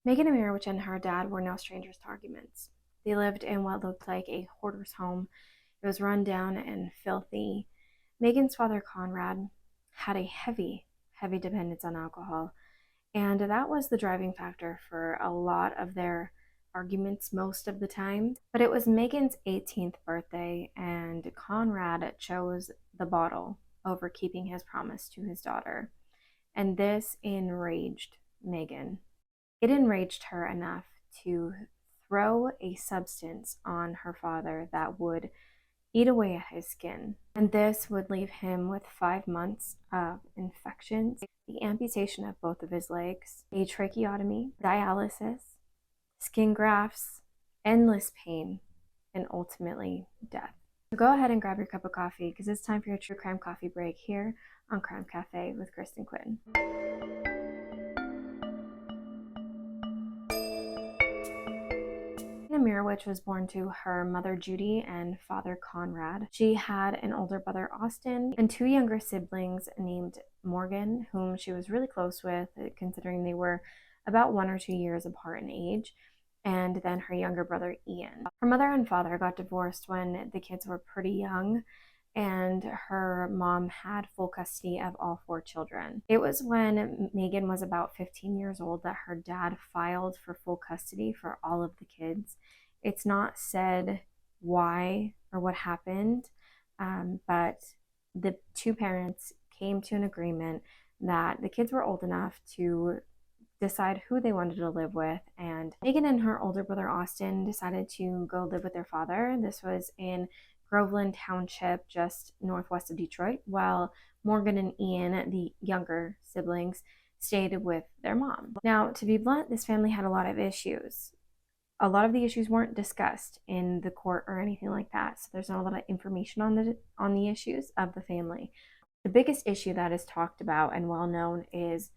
Megan Imirowicz and her dad were no strangers to arguments. They lived in what looked like a hoarder's home. It was run down and filthy. Megan's father, Konrad, had a heavy dependence on alcohol, and that was the driving factor for a lot of their arguments most of the time. But it was Megan's 18th birthday, and Konrad chose the bottle over keeping his promise to his daughter. And this enraged Megan. It enraged her enough to throw a substance on her father that would eat away at his skin. And this would leave him with 5 months of infections, the amputation of both of his legs, a tracheotomy, dialysis, skin grafts, endless pain, and ultimately death. So go ahead and grab your cup of coffee because it's time for your true crime coffee break here on Crime Cafe with Krysten Quinn. Imirowicz was born to her mother Judy and father Konrad. She had an older brother Austin and two younger siblings named Morgan, whom she was really close with, considering they were about 1 or 2 years apart in age, and then her younger brother Ian. Her mother and father got divorced when the kids were pretty young, and her mom had full custody of all 4 children. It was when Megan was about 15 years old that her dad filed for full custody for all of the kids. It's not said why or what happened, but the two parents came to an agreement that the kids were old enough to decide who they wanted to live with, and Megan and her older brother Austin decided to go live with their father. This was in Groveland Township, just northwest of Detroit, while Morgan and Ian, the younger siblings, stayed with their mom. Now, to be blunt, this family had a lot of issues. A lot of the issues weren't discussed in the court or anything like that, so there's not a lot of information on the issues of the family. The biggest issue that is talked about and well known is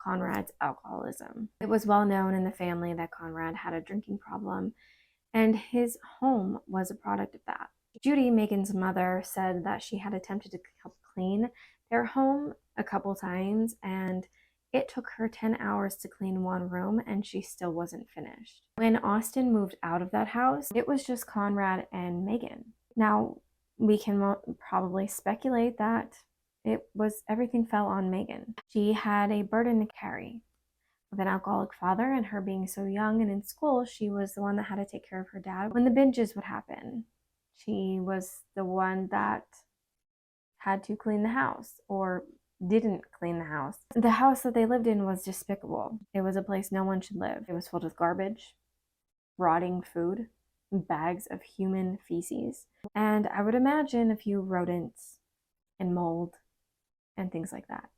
Konrad's alcoholism. It was well known in the family that Konrad had a drinking problem, and his home was a product of that. Judy, Megan's mother, said that she had attempted to help clean their home a couple times, and it took her 10 hours to clean one room, and she still wasn't finished. When Austin moved out of that house, it was just Konrad and Megan. Now, we can probably speculate that everything fell on Megan. She had a burden to carry with an alcoholic father, and her being so young and in school, she was the one that had to take care of her dad when the binges would happen. She was the one that had to clean the house or didn't clean the house. The house that they lived in was despicable. It was a place no one should live. It was filled with garbage, rotting food, bags of human feces, and I would imagine a few rodents and mold and things like that.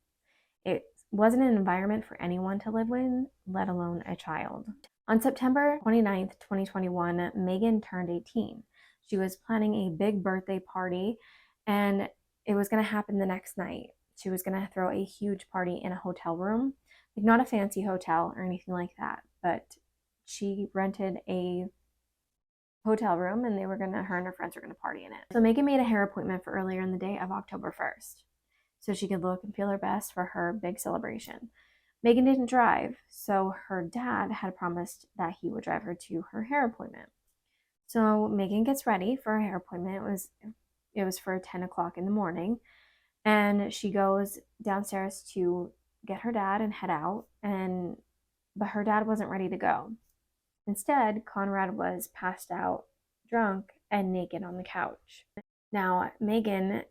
It wasn't an environment for anyone to live in, let alone a child. On September 29th, 2021, Megan turned 18. She was planning a big birthday party, and it was going to happen the next night. She was going to throw a huge party in a hotel room, like not a fancy hotel or anything like that, but she rented a hotel room, and her and her friends were going to party in it. So Megan made a hair appointment for earlier in the day of October 1st, so she could look and feel her best for her big celebration. Megan didn't drive, so her dad had promised that he would drive her to her hair appointment. So Megan gets ready for her hair appointment. It was for 10 o'clock in the morning, and she goes downstairs to get her dad and head out, but her dad wasn't ready to go. Instead, Konrad was passed out, drunk, and naked on the couch. Now, Megan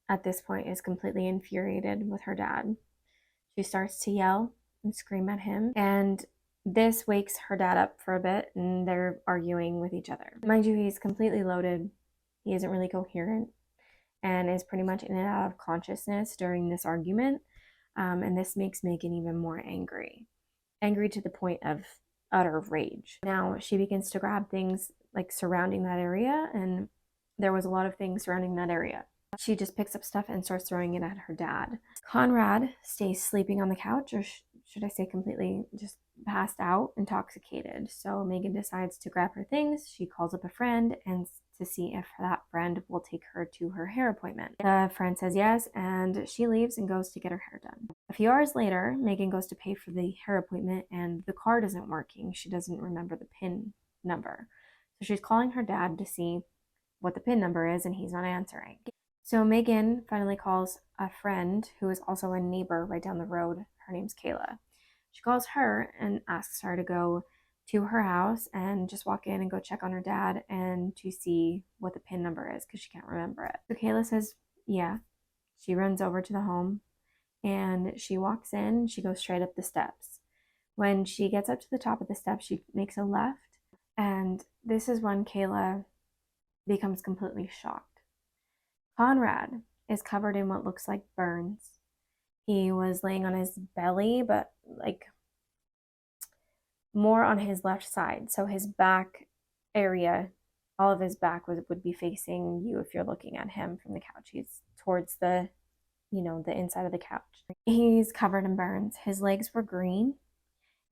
at this point is completely infuriated with her dad. She starts to yell and scream at him, and this wakes her dad up for a bit, and they're arguing with each other. Mind you, he's completely loaded. He isn't really coherent and is pretty much in and out of consciousness during this argument, and this makes Megan even more angry to the point of utter rage. Now she begins to grab things like surrounding that area, and there was a lot of things surrounding that area. She just picks up stuff and starts throwing it at her dad. Konrad stays sleeping on the couch, or should I say completely just passed out, intoxicated. So Megan decides to grab her things. She calls up a friend and to see if that friend will take her to her hair appointment. The friend says yes, and she leaves and goes to get her hair done. The A few hours later, Megan goes to pay for the hair appointment and the card isn't working. She doesn't remember the PIN number. So she's calling her dad to see what the PIN number is and he's not answering. So Megan finally calls a friend who is also a neighbor right down the road. Her name's Kayla. She calls her and asks her to go to her house and just walk in and go check on her dad and to see what the PIN number is because she can't remember it. So Kayla says, yeah. She runs over to the home and she walks in. She goes straight up the steps. When she gets up to the top of the steps, she makes a left. And this is when Kayla becomes completely shocked. Konrad is covered in what looks like burns. He was laying on his belly, but like more on his left side. So his back area, all of his back would be facing you if you're looking at him from the couch. He's towards the inside of the couch. He's covered in burns. His legs were green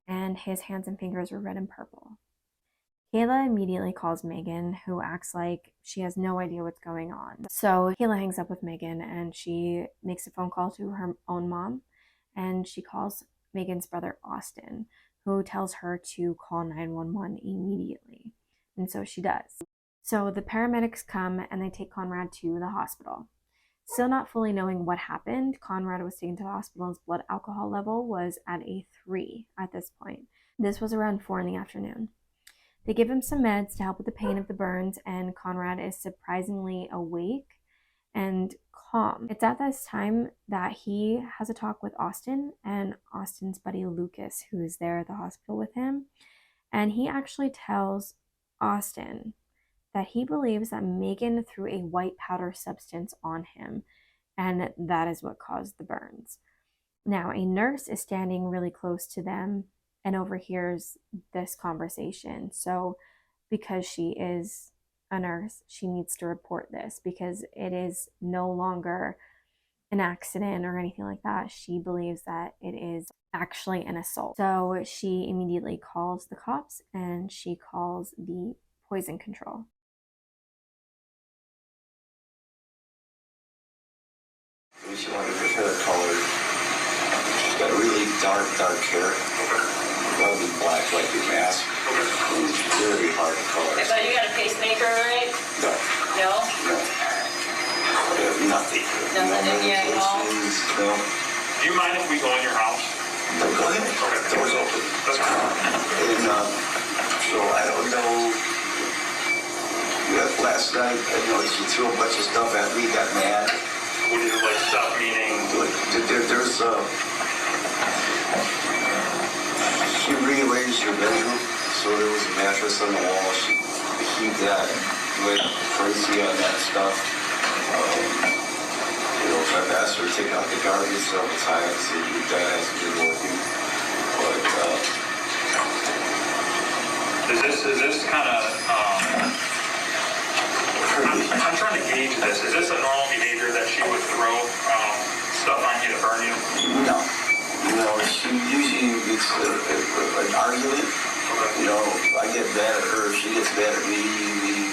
and his hands and fingers were red and purple. Kayla immediately calls Megan, who acts like she has no idea what's going on. So Kayla hangs up with Megan and she makes a phone call to her own mom and she calls Megan's brother Austin, who tells her to call 911 immediately. And so she does. So the paramedics come and they take Konrad to the hospital. Still not fully knowing what happened, Konrad was taken to the hospital. His blood alcohol level was at a 3 at this point. This was around 4 in the afternoon. They give him some meds to help with the pain of the burns, and Konrad is surprisingly awake and calm. It's at this time that he has a talk with Austin and Austin's buddy Lucas, who is there at the hospital with him. And he actually tells Austin that he believes that Megan threw a white powder substance on him, and that is what caused the burns. Now, a nurse is standing really close to them and overhears this conversation. So because she is a nurse, she needs to report this because it is no longer an accident or anything like that. She believes that it is actually an assault. So she immediately calls the cops and she calls the poison control. She wanted her hair colored. She's got really dark hair. That'll be black like your mask. And it's very hard to color. I thought you got a pacemaker, right? No. No? No. I have nothing. Nothing in you at all? No. Do you mind if we go in your house? No, go ahead. Okay. Door's open. That's fine. And so I don't know. Last night, she threw a bunch of stuff at me, got mad. What do you like stuff meaning? There's she rearranged her bedroom, so there was a mattress on the wall. She got went crazy on that stuff. I've asked her to take out the garbage several times, and that hasn't been working. But Is this kind of? I'm trying to gauge this. Is this a normal behavior that she would throw stuff on you to burn you? No. She usually gets an argument. Okay. I get mad at her, she gets mad at me. We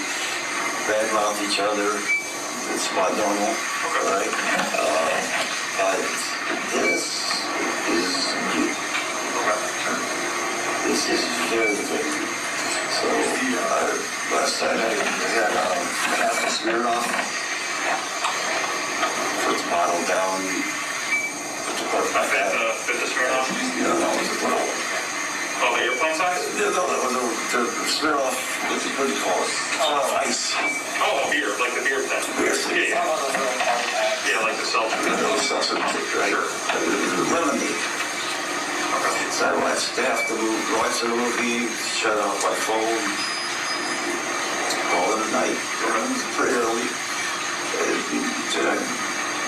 badmouth each other. It's about normal. Okay. Right? But this is new. Okay. This is very good. So, last night I had half a Smirnoff. Put the bottle down. Put the cork back out. Fit the Smirnoff? No, that was a little. Oh, the airplane size? Yeah, no, that was the Smirnoff. What do you call it? Ice. Oh, beer, like the beer thing. Beer. Yeah. Yeah, like the seltzer. The seltzer, right? Sure. Lemonade. So I watched the movie, shut off my phone, call it a night, pretty early. And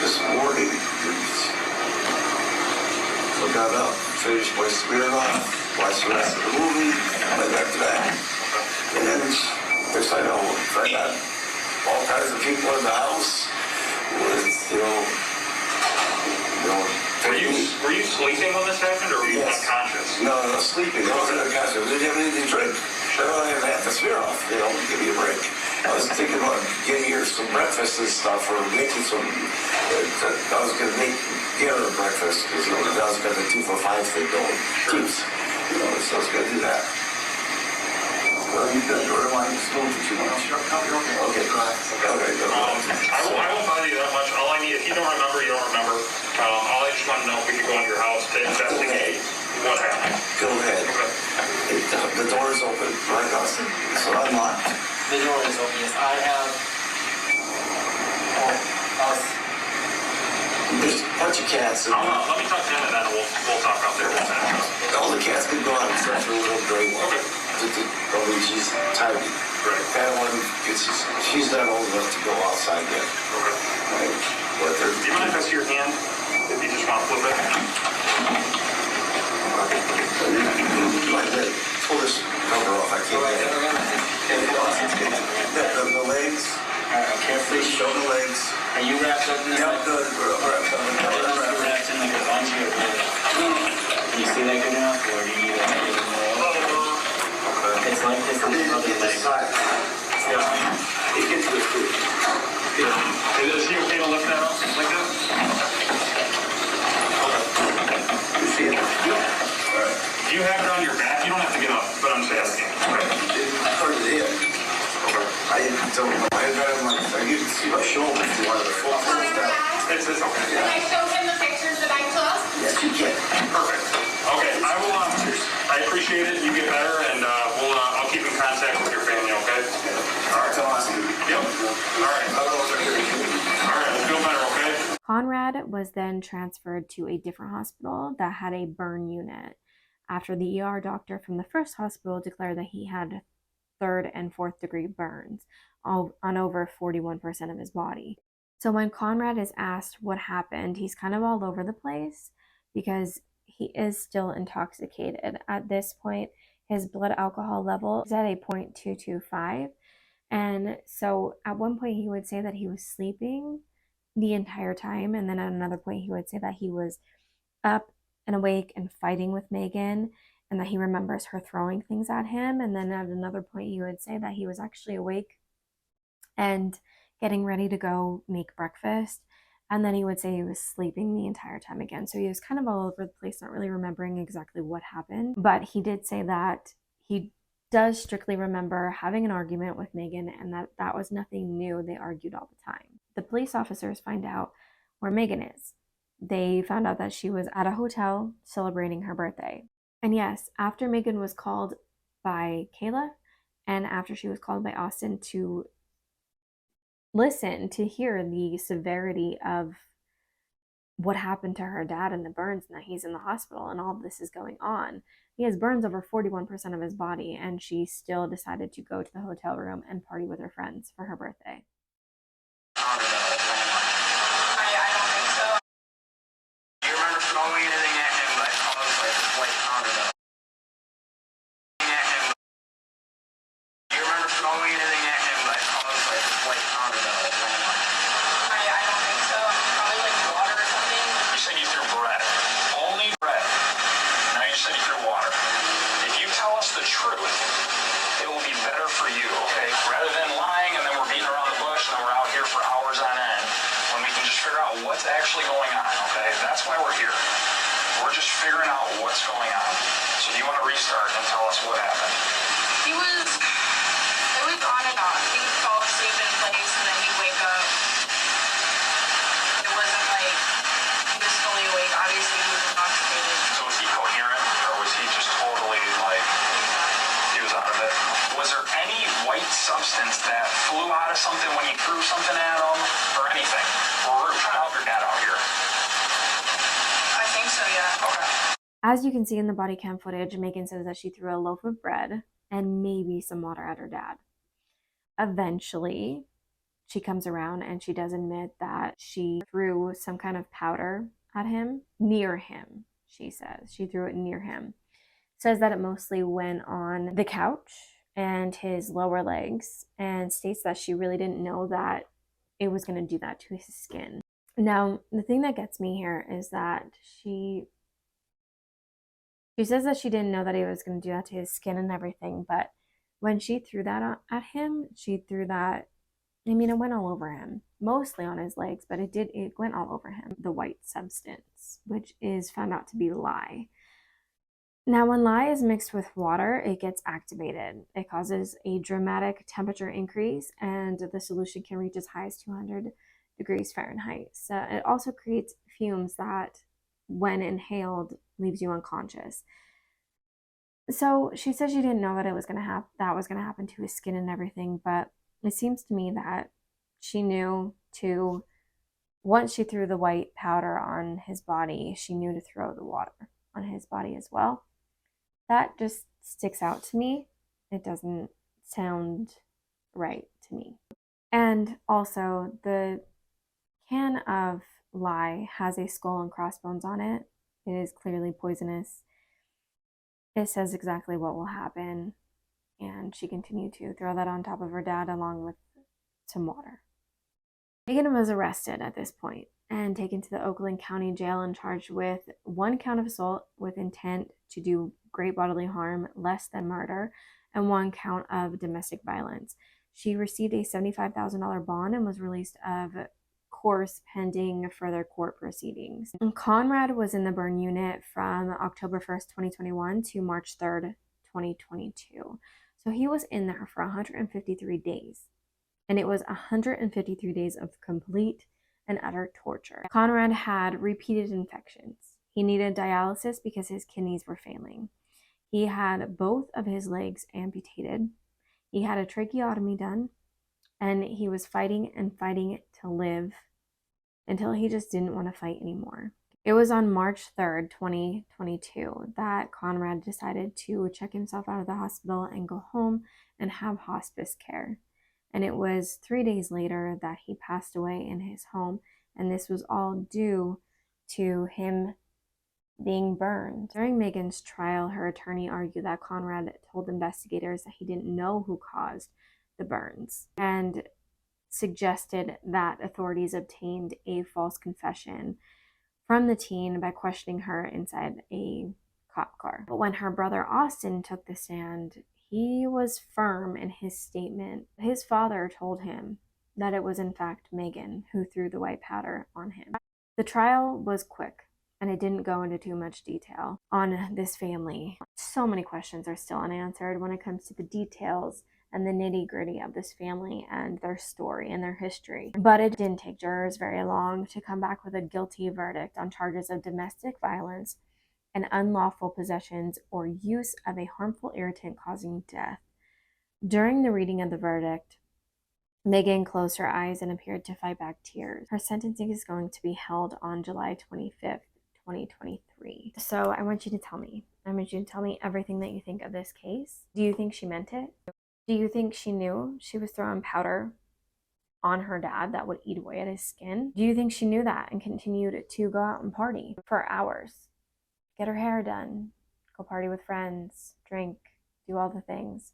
this morning, I got up, finished my Smirnoff, watched the rest of the movie, went back to that. And then, next I know, I got all kinds of people in the house with, Were you sleeping when this happened, or were you Yes. unconscious? No, sleeping. I wasn't unconscious. I didn't have anything to drink. I don't have half a Smirnoff. Give me a break. I was thinking about getting her some breakfast and stuff, or making some. I was going to get her breakfast because I was got the 2 for $5 thing going. Keeps, so I was going to do that. Well, you don't want to smoke too much. Okay. I won't bother you that much. All I need, if you don't remember, you don't remember. All I just want to know if we could go into your house to investigate what happened. Go ahead. Okay. The door is open, right, Austin? So I'm locked. The door is open, yes. I have... There's a bunch of cats. Let me talk to him and then we'll talk out there. All the cats can go out except for a little gray one. Okay. She's tiny. Right. That one, she's not old enough to go outside yet. Okay. Right. But Do you mind if I see your hand? If you just want to flip it. pull this cover off. I can't get it. The legs. Carefully Show the legs. Are you wrapped up in this? Yep, good. Wrapped up. You're wrapped in like a bungee or what? Can you see that good enough, or do you need a little more? It's like this on the other leg. It gets to the foot. Is he okay to lift that up like this? You see it? Yeah. All right. Do you have it on your back? You don't have to get up, but I'm just asking. It's hard to hear. I don't know. I got it on my, you can see my shoulder if you wanted to fall down. It's okay. Can I show him the pictures that I took? Yes, you can. Perfect. Okay, I will. I appreciate it. You get better, and I'll keep in contact with your family. Okay. All right, tell us. Yep. All right. All right. Feel better. Okay. Konrad was then transferred to a different hospital that had a burn unit after the ER doctor from the first hospital declared that he had 3rd and 4th degree burns on over 41% of his body. So when Konrad is asked what happened, he's kind of all over the place because he is still intoxicated. At this point, his blood alcohol level is at a 0.225. And so at one point he would say that he was sleeping the entire time. And then at another point he would say that he was up and awake and fighting with Megan, and that he remembers her throwing things at him. And then at another point he would say that he was actually awake and getting ready to go make breakfast. And then he would say he was sleeping the entire time again. So he was kind of all over the place, not really remembering exactly what happened. But he did say that he does strictly remember having an argument with Megan, and that was nothing new. They argued all the time. The police officers find out where Megan is. They found out that she was at a hotel celebrating her birthday. And yes, after Megan was called by Kayla and after she was called by Austin to listen, to hear the severity of what happened to her dad and the burns, and that he's in the hospital and all of this is going on. He has burns over 41% of his body, and she still decided to go to the hotel room and party with her friends for her birthday. I don't think so. Do you remember throwing anything at him like caused like a white powder though? Do you remember throwing anything at him like caused like a white powder though? I don't think so. Probably like water or something. You said you threw bread. Only bread. Now you said you threw water. If you tell us the truth, it will be better for you, okay? Rather than lying and then we're beating around the bush and then we're out here for hours on end when we can just figure out what's actually going on, okay? That's why we're here. We're just figuring out what's going on. So you want to restart and tell us what happened? It was on and off. He would fall asleep in place and then he'd wake up. It wasn't like he was fully awake. Obviously he was intoxicated. So was he coherent or was he just totally like, he was out of it? Was there any white substance that flew out of something when you threw something at him or anything? We're trying to help your dad out here. I think so, yeah. Okay. As you can see in the body cam footage, Megan says that she threw a loaf of bread and maybe some water at her dad. Eventually, she comes around and she does admit that she threw some kind of powder at him, near him, she says. She threw it near him. Says that it mostly went on the couch and his lower legs, and states that she really didn't know that it was going to do that to his skin. Now, the thing that gets me here is that she says that she didn't know that it was going to do that to his skin and everything, but When she threw that at him, she threw that, I mean, it went all over him, mostly on his legs, but it went all over him. The white substance, which is found out to be lye. Now, when lye is mixed with water, it gets activated. It causes a dramatic temperature increase, and the solution can reach as high as 200 degrees Fahrenheit. So it also creates fumes that, when inhaled, leaves you unconscious. So she said she didn't know that it was gonna happen to his skin and everything, but it seems to me that she knew to, once she threw the white powder on his body, she knew to throw the water on his body as well. That just sticks out to me. It doesn't sound right to me. And also, the can of lye has a skull and crossbones on it. It is clearly poisonous. It says exactly what will happen. And she continued to throw that on top of her dad along with some water. Megan was arrested at this point and taken to the Oakland County Jail and charged with 1 count of assault with intent to do great bodily harm, less than murder, and 1 count of domestic violence. She received a $75,000 bond and was released of course pending further court proceedings. And Konrad was in the burn unit from October 1st, 2021 to March 3rd, 2022. So he was in there for 153 days. And it was 153 days of complete and utter torture. Konrad had repeated infections. He needed dialysis because his kidneys were failing. He had both of his legs amputated. He had a tracheotomy done, and he was fighting and fighting to live until he just didn't want to fight anymore. It was on March 3rd, 2022, that Konrad decided to check himself out of the hospital and go home and have hospice care. And it was 3 days later that he passed away in his home, and this was all due to him being burned. During Megan's trial, her attorney argued that Konrad told investigators that he didn't know who caused the burns and suggested that authorities obtained a false confession from the teen by questioning her inside a cop car. But when her brother Austin took the stand, he was firm in his statement. His father told him that it was in fact Megan who threw the white powder on him. The trial was quick, and it didn't go into too much detail on this family. So many questions are still unanswered when it comes to the details and the nitty-gritty of this family and their story and their history. But it didn't take jurors very long to come back with a guilty verdict on charges of domestic violence and unlawful possessions or use of a harmful irritant causing death. During the reading of the verdict, Megan closed her eyes and appeared to fight back tears. Her sentencing is going to be held on July 25th, 2023. So I want you to tell me everything that you think of this case. Do you think she meant it? Do you think she knew she was throwing powder on her dad that would eat away at his skin? Do you think she knew that and continued to go out and party for hours? Get her hair done, go party with friends, drink, do all the things,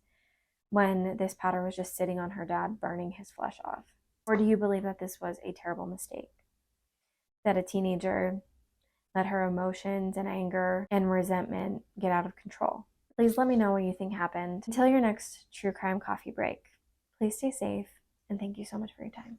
when this powder was just sitting on her dad, burning his flesh off? Or do you believe that this was a terrible mistake? That a teenager let her emotions and anger and resentment get out of control? Please let me know what you think happened. Until your next True Crime Coffee break, please stay safe, and thank you so much for your time.